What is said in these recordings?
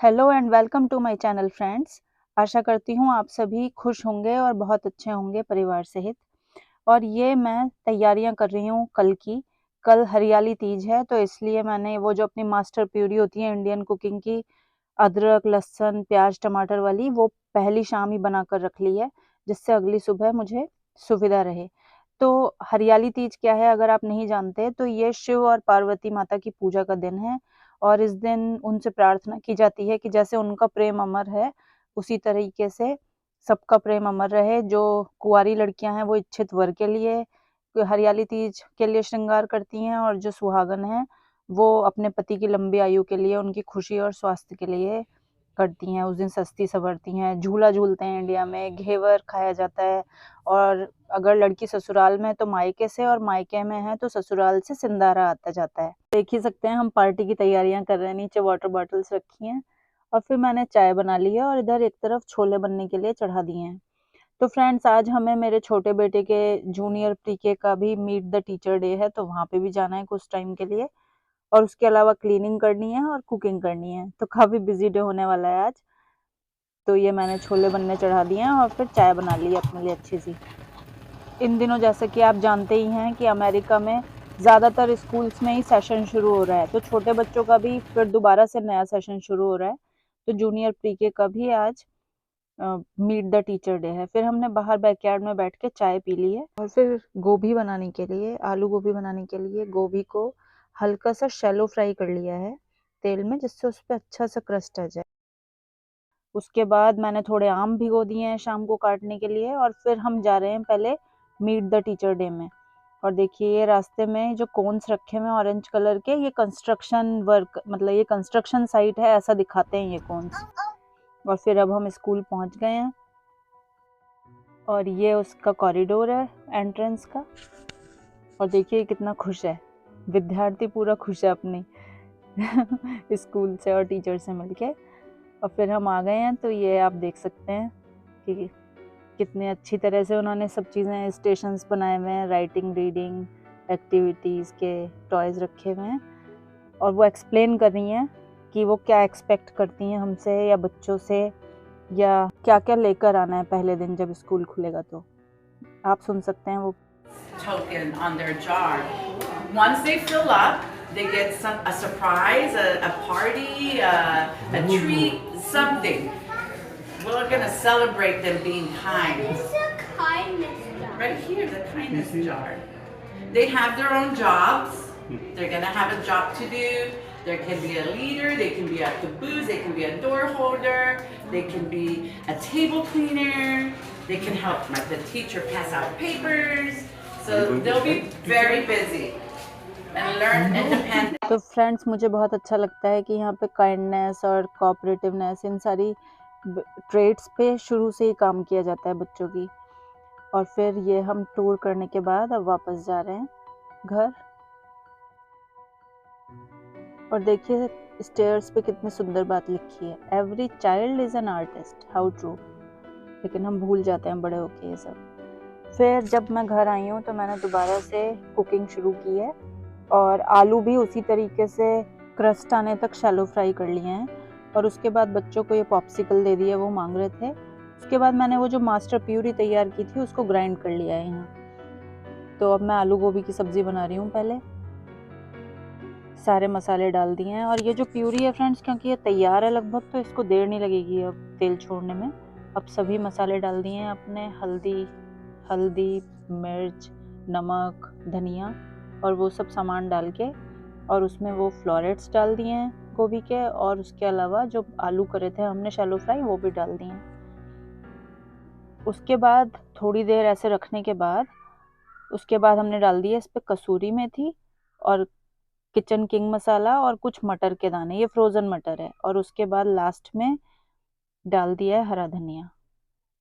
Hello and welcome to my channel friends. आशा करती हूँ आप सभी खुश होंगे और बहुत अच्छे होंगे परिवार सहित। और ये मैं तैयारियां कर रही हूँ कल की। कल हरियाली तीज है, तो इसलिए मैंने वो जो अपनी मास्टर प्यूरी होती है इंडियन कुकिंग की, अदरक लहसुन प्याज टमाटर वाली, वो पहली शाम ही बना कर रख ली है, जिससे अगली सुबह मुझे सुविधा रहे। तो हरियाली तीज क्या है, अगर आप नहीं जानते तो ये शिव और पार्वती माता की पूजा का दिन है। और इस दिन उनसे प्रार्थना की जाती है कि जैसे उनका प्रेम अमर है, उसी तरीके से सबका प्रेम अमर रहे। जो कुंवारी लड़कियां हैं वो इच्छित वर के लिए हरियाली तीज के लिए श्रृंगार करती हैं, और जो सुहागन हैं वो अपने पति की लंबी आयु के लिए, उनकी खुशी और स्वास्थ्य के लिए करती हैं। उस दिन सस्ती संवरती हैं, झूला झूलते हैं, इंडिया में घेवर खाया जाता है। और अगर लड़की ससुराल में है तो मायके से, और मायके में है तो ससुराल से सिंदारा आता जाता है। देख ही सकते हैं हम पार्टी की तैयारियां कर रहे हैं। नीचे वाटर बॉटल्स रखी हैं, और फिर मैंने चाय बना ली है, और इधर एक तरफ छोले बनने के लिए चढ़ा दिए हैं। तो फ्रेंड्स, आज हमें मेरे छोटे बेटे के जूनियर प्रीके का भी मीट द टीचर डे है, तो वहां पे भी जाना है कुछ टाइम के लिए। और उसके अलावा क्लीनिंग करनी है और कुकिंग करनी है, तो काफी बिजी डे होने वाला है आज। तो ये मैंने छोले बनने चढ़ा दिए हैं, और फिर चाय बना ली है अपने लिए अच्छी सी। इन दिनों जैसे कि आप जानते ही हैं कि अमेरिका में ज़्यादातर स्कूल्स में ही सेशन शुरू हो रहा है, तो छोटे बच्चों का भी फिर दोबारा से नया सेशन शुरू हो रहा है। तो जूनियर प्री-के का भी आज मीट द टीचर डे है। फिर हमने बाहर बैकयार्ड में बैठ के चाय पी ली है, और फिर गोभी बनाने के लिए, आलू गोभी बनाने के लिए गोभी को हल्का सा शैलो फ्राई कर लिया है तेल में, जिससे उस पर अच्छा सा क्रस्ट आ जाए। उसके बाद मैंने थोड़े आम भिगो दिए हैं शाम को काटने के लिए, और फिर हम जा रहे हैं पहले मीट द टीचर डे में। और देखिए, ये रास्ते में जो कोन्स रखे हुए हैं ऑरेंज कलर के, ये कंस्ट्रक्शन वर्क, मतलब ये कंस्ट्रक्शन साइट है ऐसा दिखाते हैं ये कोन्स। और फिर अब हम स्कूल पहुंच गए हैं, और ये उसका कॉरिडोर है एंट्रेंस का। और देखिए कितना खुश है विद्यार्थी, पूरा खुश है अपनी स्कूल से और टीचर से मिलके। और फिर हम आ गए हैं, तो ये आप देख सकते हैं कि कितने अच्छी तरह से उन्होंने सब चीज़ें, स्टेशंस बनाए हुए हैं, राइटिंग रीडिंग एक्टिविटीज़ के टॉयज़ रखे हुए हैं। और वो एक्सप्लेन कर रही हैं कि वो क्या एक्सपेक्ट करती हैं हमसे या बच्चों से, या क्या क्या लेकर आना है पहले दिन जब स्कूल खुलेगा। तो आप सुन सकते हैं वो। token on their jar. Once they fill up, they get a surprise, a party, a treat, something. We're gonna celebrate them being kind. It's a kindness jar. Right here, the kindness jar. They have their own jobs. They're gonna have a job to do. There can be a leader, they can be a caboose, they can be a door holder, they can be a table cleaner, they can help the teacher pass out papers. So they'll be very busy and learn independence. तो friends, मुझे बहुत अच्छा लगता है कि यहाँ पे kindness और कोऑपरेटिवनेस, इन सारी ट्रेड्स पे शुरू से ही काम किया जाता है बच्चों की। और फिर ये हम टूर करने के बाद अब वापस जा रहे हैं घर। और देखिए स्टेयर्स पे कितनी सुंदर बात लिखी है, every child is an artist, how true. लेकिन हम भूल जाते हैं बड़े होके ये सब। फिर जब मैं घर आई हूँ तो मैंने दोबारा से कुकिंग शुरू की है, और आलू भी उसी तरीके से क्रस्ट आने तक शैलो फ्राई कर लिए हैं। और उसके बाद बच्चों को ये पॉप्सिकल दे दिया, वो मांग रहे थे। उसके बाद मैंने वो जो मास्टर प्यूरी तैयार की थी उसको ग्राइंड कर लिया है यहाँ। तो अब मैं आलू गोभी की सब्जी बना रही हूँ। पहले सारे मसाले डाल दिए हैं, और ये जो प्यूरी है फ्रेंड्स, क्योंकि ये तैयार है लगभग, तो इसको देर नहीं लगेगी अब तेल छोड़ने में। अब सभी मसाले डाल दिए हैं अपने, हल्दी, मिर्च, नमक, धनिया, और वो सब सामान डाल के, और उसमें वो फ्लोरेट्स डाल दिए हैं गोभी के, और उसके अलावा जो आलू करे थे हमने शैलो फ्राई, वो भी डाल दिए हैं। उसके बाद थोड़ी देर ऐसे रखने के बाद, उसके बाद हमने डाल दिया इस पर कसूरी मेथी और किचन किंग मसाला और कुछ मटर के दाने, ये फ्रोज़न मटर है। और उसके बाद लास्ट में डाल दिया है हरा धनिया।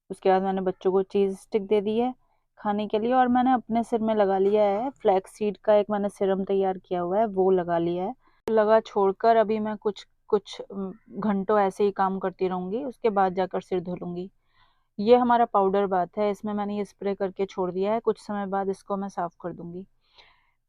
उसके बाद मैंने बच्चों को चीज़ स्टिक दे दी है खाने के लिए, और मैंने अपने सिर में लगा लिया है फ्लैक्स सीड का एक मैंने सिरम तैयार किया हुआ है, वो लगा लिया है। लगा छोड़कर अभी मैं कुछ घंटों ऐसे ही काम करती रहूँगी, उसके बाद जाकर सिर धो लूँगी। ये हमारा पाउडर बाथ है, इसमें मैंने ये स्प्रे करके छोड़ दिया है, कुछ समय बाद इसको मैं साफ़ कर दूँगी।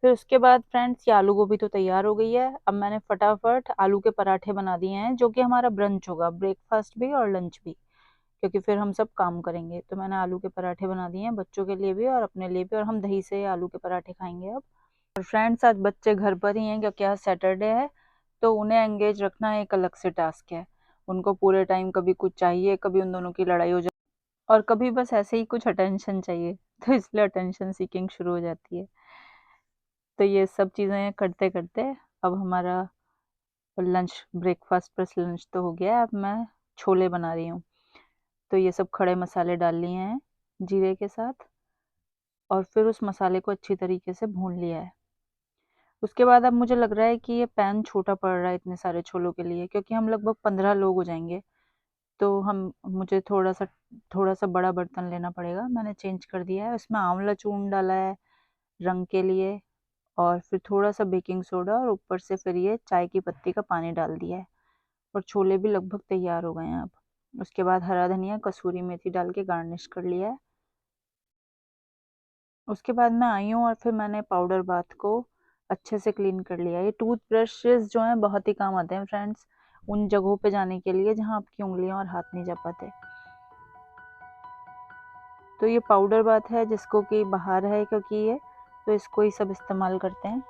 फिर उसके बाद फ्रेंड्स ये आलू गोभी तो तैयार हो गई है। अब मैंने फटाफट आलू के पराठे बना दिए हैं, जो कि हमारा ब्रंच होगा, ब्रेकफास्ट भी और लंच भी, क्योंकि फिर हम सब काम करेंगे। तो मैंने आलू के पराठे बना दिए हैं बच्चों के लिए भी और अपने लिए भी, और हम दही से आलू के पराठे खाएंगे अब। और फ्रेंड्स आज बच्चे घर पर ही हैं क्योंकि आज सैटरडे है, तो उन्हें एंगेज रखना एक अलग से टास्क है। उनको पूरे टाइम कभी कुछ चाहिए, कभी उन दोनों की लड़ाई हो जाती है, और कभी बस ऐसे ही कुछ अटेंशन चाहिए, तो इसलिए अटेंशन सीकिंग शुरू हो जाती है। तो ये सब चीज़ें करते करते अब हमारा लंच, ब्रेकफास्ट प्लस लंच तो हो गया है। अब मैं छोले बना रही हूँ। तो ये सब खड़े मसाले डाल लिए हैं जीरे के साथ, और फिर उस मसाले को अच्छी तरीके से भून लिया है। उसके बाद अब मुझे लग रहा है कि ये पैन छोटा पड़ रहा है इतने सारे छोलों के लिए, क्योंकि हम लगभग 15 लोग हो जाएंगे। तो हम मुझे थोड़ा सा बड़ा बर्तन लेना पड़ेगा। मैंने चेंज कर दिया है, उसमें आंवला चूर्ण डाला है रंग के लिए, और फिर थोड़ा सा बेकिंग सोडा, और ऊपर से फिर ये चाय की पत्ती का पानी डाल दिया है। और छोले भी लगभग तैयार हो गए हैं अब। उसके बाद हरा धनिया, कसूरी मेथी डाल के गार्निश कर लिया है। उसके बाद मैं आई हूँ और फिर मैंने पाउडर बाथ को अच्छे से क्लीन कर लिया। ये टूथ ब्रशेस जो हैं बहुत ही काम आते हैं फ्रेंड्स, उन जगहों पे जाने के लिए जहाँ आपकी उंगलियां और हाथ नहीं जा पाते। तो ये पाउडर बाथ है जिसको कि बाहर है क्योंकि ये, तो इसको ही सब इस्तेमाल करते हैं।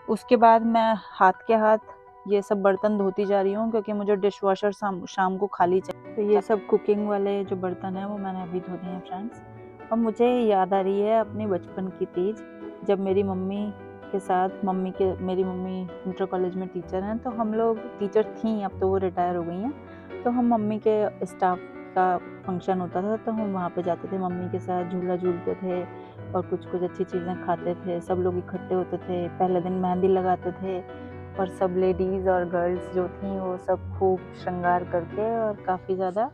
उसके बाद मैं हाथ के हाथ ये सब बर्तन धोती जा रही हूँ, क्योंकि मुझे डिश वॉशर शाम को खाली चाहिए। तो ये सब कुकिंग वाले जो बर्तन हैं वो मैंने अभी धो दिए हैं फ्रेंड्स। और मुझे याद आ रही है अपनी बचपन की तीज, जब मेरी मम्मी के साथ, मेरी मम्मी इंटर कॉलेज में टीचर हैं, तो हम लोग, टीचर थी अब तो वो रिटायर हो गई हैं, तो हम मम्मी के स्टाफ का फंक्शन होता था तो हम वहाँ पे जाते थे, मम्मी के साथ झूला झूलते थे और कुछ कुछ अच्छी चीज़ें खाते थे। सब लोग इकट्ठे होते थे, पहले दिन मेहंदी लगाते थे, और सब लेडीज़ और गर्ल्स जो थी वो सब खूब श्रृंगार करके और काफ़ी ज़्यादा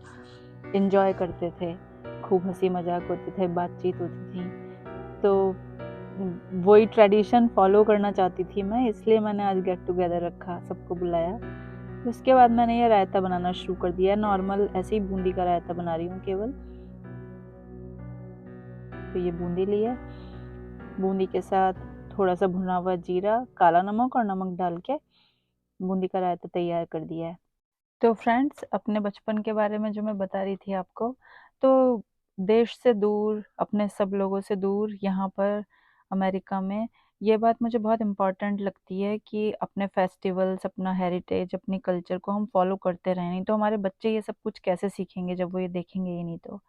इन्जॉय करते थे। खूब हंसी मजाक होते थे, बातचीत होती थी। तो वही ट्रेडिशन फॉलो करना चाहती थी मैं, इसलिए मैंने आज गेट टुगेदर रखा, सबको बुलाया। उसके बाद मैंने ये रायता बनाना शुरू कर दिया। नॉर्मल ऐसे ही बूंदी का रायता बना रही हूँ केवल। तो ये बूंदी ली है, बूंदी के साथ थोड़ा सा भुना हुआ जीरा, काला नमक और नमक डाल के बूंदी का रायता तैयार कर दिया है। तो फ्रेंड्स, अपने बचपन के बारे में जो मैं बता रही थी आपको, तो देश से दूर, अपने सब लोगों से दूर, यहाँ पर अमेरिका में ये बात मुझे बहुत इम्पॉर्टेंट लगती है कि अपने फेस्टिवल्स, अपना हेरिटेज, अपनी कल्चर को हम फॉलो करते रहें। नहीं तो हमारे बच्चे ये सब कुछ कैसे सीखेंगे जब वो ये देखेंगे ही नहीं। तो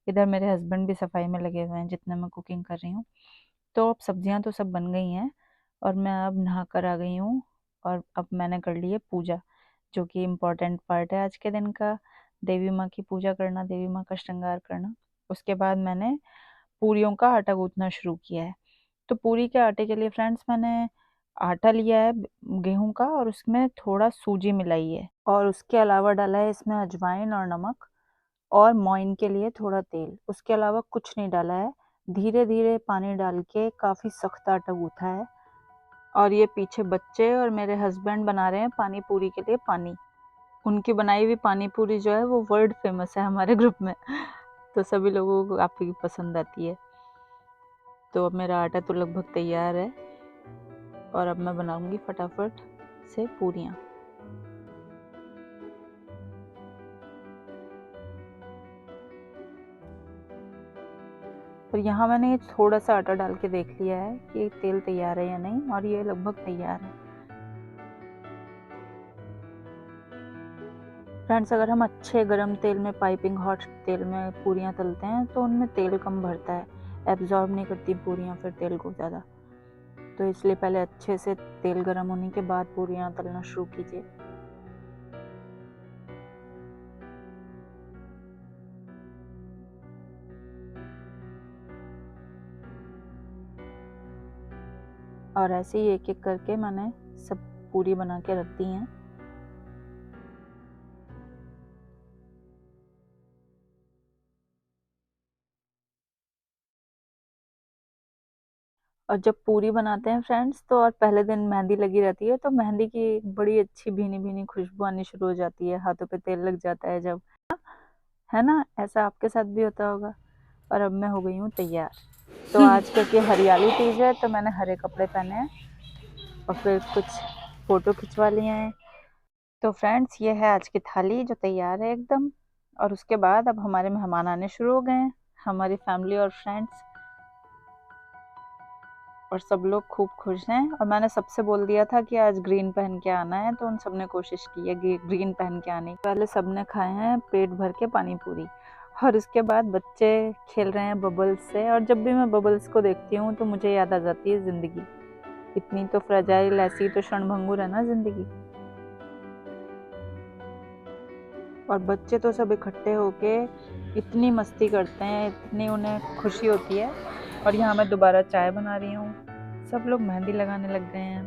इधर मेरे हस्बैंड भी सफाई में लगे हुए हैं जितने मैं कुकिंग कर रही हूँ। तो अब सब्जियां तो सब बन गई हैं और मैं अब नहा कर आ गई हूँ, और अब मैंने कर ली है पूजा, जो कि इम्पोर्टेंट पार्ट है आज के दिन का, देवी माँ की पूजा करना, देवी माँ का श्रृंगार करना। उसके बाद मैंने पूरियों का आटा गूंथना शुरू किया है। तो पूरी के आटे के लिए फ्रेंड्स मैंने आटा लिया है गेहूं का, और उसमें थोड़ा सूजी मिलाई है, और उसके अलावा डाला है इसमें अजवाइन और नमक, और मोइन के लिए थोड़ा तेल। उसके अलावा कुछ नहीं डाला है। धीरे धीरे पानी डाल के काफ़ी सख्त आटा गूंथा है। और ये पीछे बच्चे और मेरे हस्बैंड बना रहे हैं पानी पूरी के लिए पानी। उनकी बनाई हुई पानी पूरी जो है वो वर्ल्ड फेमस है हमारे ग्रुप में, तो सभी लोगों को काफ़ी पसंद आती है। तो अब मेरा आटा तो लगभग तैयार है, और अब मैं बनाऊंगी फटाफट से पूरियाँ। और यहाँ मैंने ये थोड़ा सा आटा डाल के देख लिया है कि तेल तैयार है या नहीं, और ये लगभग तैयार है। फ्रेंड्स, अगर हम अच्छे गरम तेल में, पाइपिंग हॉट तेल में पूरियाँ तलते हैं तो उनमें तेल कम भरता है, एब्जॉर्ब नहीं करती पूरियाँ फिर तेल को ज़्यादा। तो इसलिए पहले अच्छे से तेल गरम होने के बाद पूरियाँ तलना शुरू कीजिए। और ऐसे ही एक एक करके मैंने सब पूरी बना के रख दी हैं। और जब पूरी बनाते हैं फ्रेंड्स, तो और पहले दिन मेहंदी लगी रहती है, तो मेहंदी की बड़ी अच्छी भीनी भीनी खुशबू आनी शुरू हो जाती है, हाथों पे तेल लग जाता है जब, है ना? ऐसा आपके साथ भी होता होगा। और अब मैं हो गई हूँ तैयार। तो आज क्योंकि हरियाली तीज है तो मैंने हरे कपड़े पहने हैं और फिर कुछ फ़ोटो खिंचवा लिए हैं। तो फ्रेंड्स ये है आज की थाली जो तैयार है एकदम। और उसके बाद अब हमारे मेहमान आने शुरू हो गए हैं, हमारी फैमिली और फ्रेंड्स, और सब लोग खूब खुश हैं। और मैंने सबसे बोल दिया था कि आज ग्रीन पहन के आना है, तो उन सब ने कोशिश की है ग्रीन पहन के आने की। पहले सब ने खाए हैं पेट भर के पानी पूरी, और उसके बाद बच्चे खेल रहे हैं बबल्स से। और जब भी मैं बबल्स को देखती हूँ तो मुझे याद आ जाती है ज़िंदगी। इतनी तो फ्रेजाइल, ऐसी तो क्षणभंगुर है ना ज़िंदगी। और बच्चे तो सब इकट्ठे होके इतनी मस्ती करते हैं, इतनी उन्हें खुशी होती है। और यहाँ मैं दोबारा चाय बना रही हूँ, सब लोग मेहंदी लगाने लग गए हैं।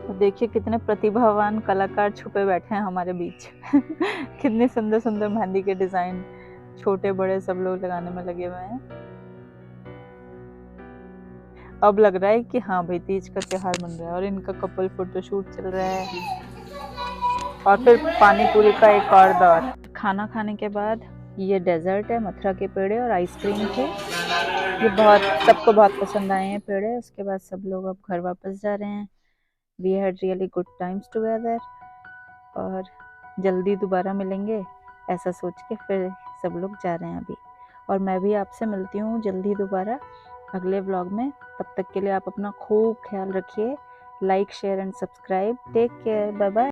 और देखिए कितने प्रतिभावान कलाकार छुपे बैठे हैं हमारे बीच। कितने सुंदर सुंदर मेहंदी के डिज़ाइन छोटे बड़े सब लोग लगाने में लगे हुए हैं। अब लग रहा है कि हाँ भाई तीज का त्योहार बन रहा है। और इनका कपल फोटोशूट चल रहा है, और फिर पानी पूरी का एक और दौर। खाना खाने के बाद ये डेजर्ट है, मथुरा के पेड़े और आइसक्रीम थे। ये सबको बहुत पसंद आए हैं पेड़े। उसके बाद सब लोग अब घर वापस जा रहे हैं। We had really good times together, और जल्दी दोबारा मिलेंगे ऐसा सोच के फिर सब लोग जा रहे हैं अभी। और मैं भी आपसे मिलती हूँ जल्दी दोबारा अगले व्लॉग में। तब तक के लिए आप अपना खूब ख्याल रखिए। Like share and subscribe. Take care, bye bye.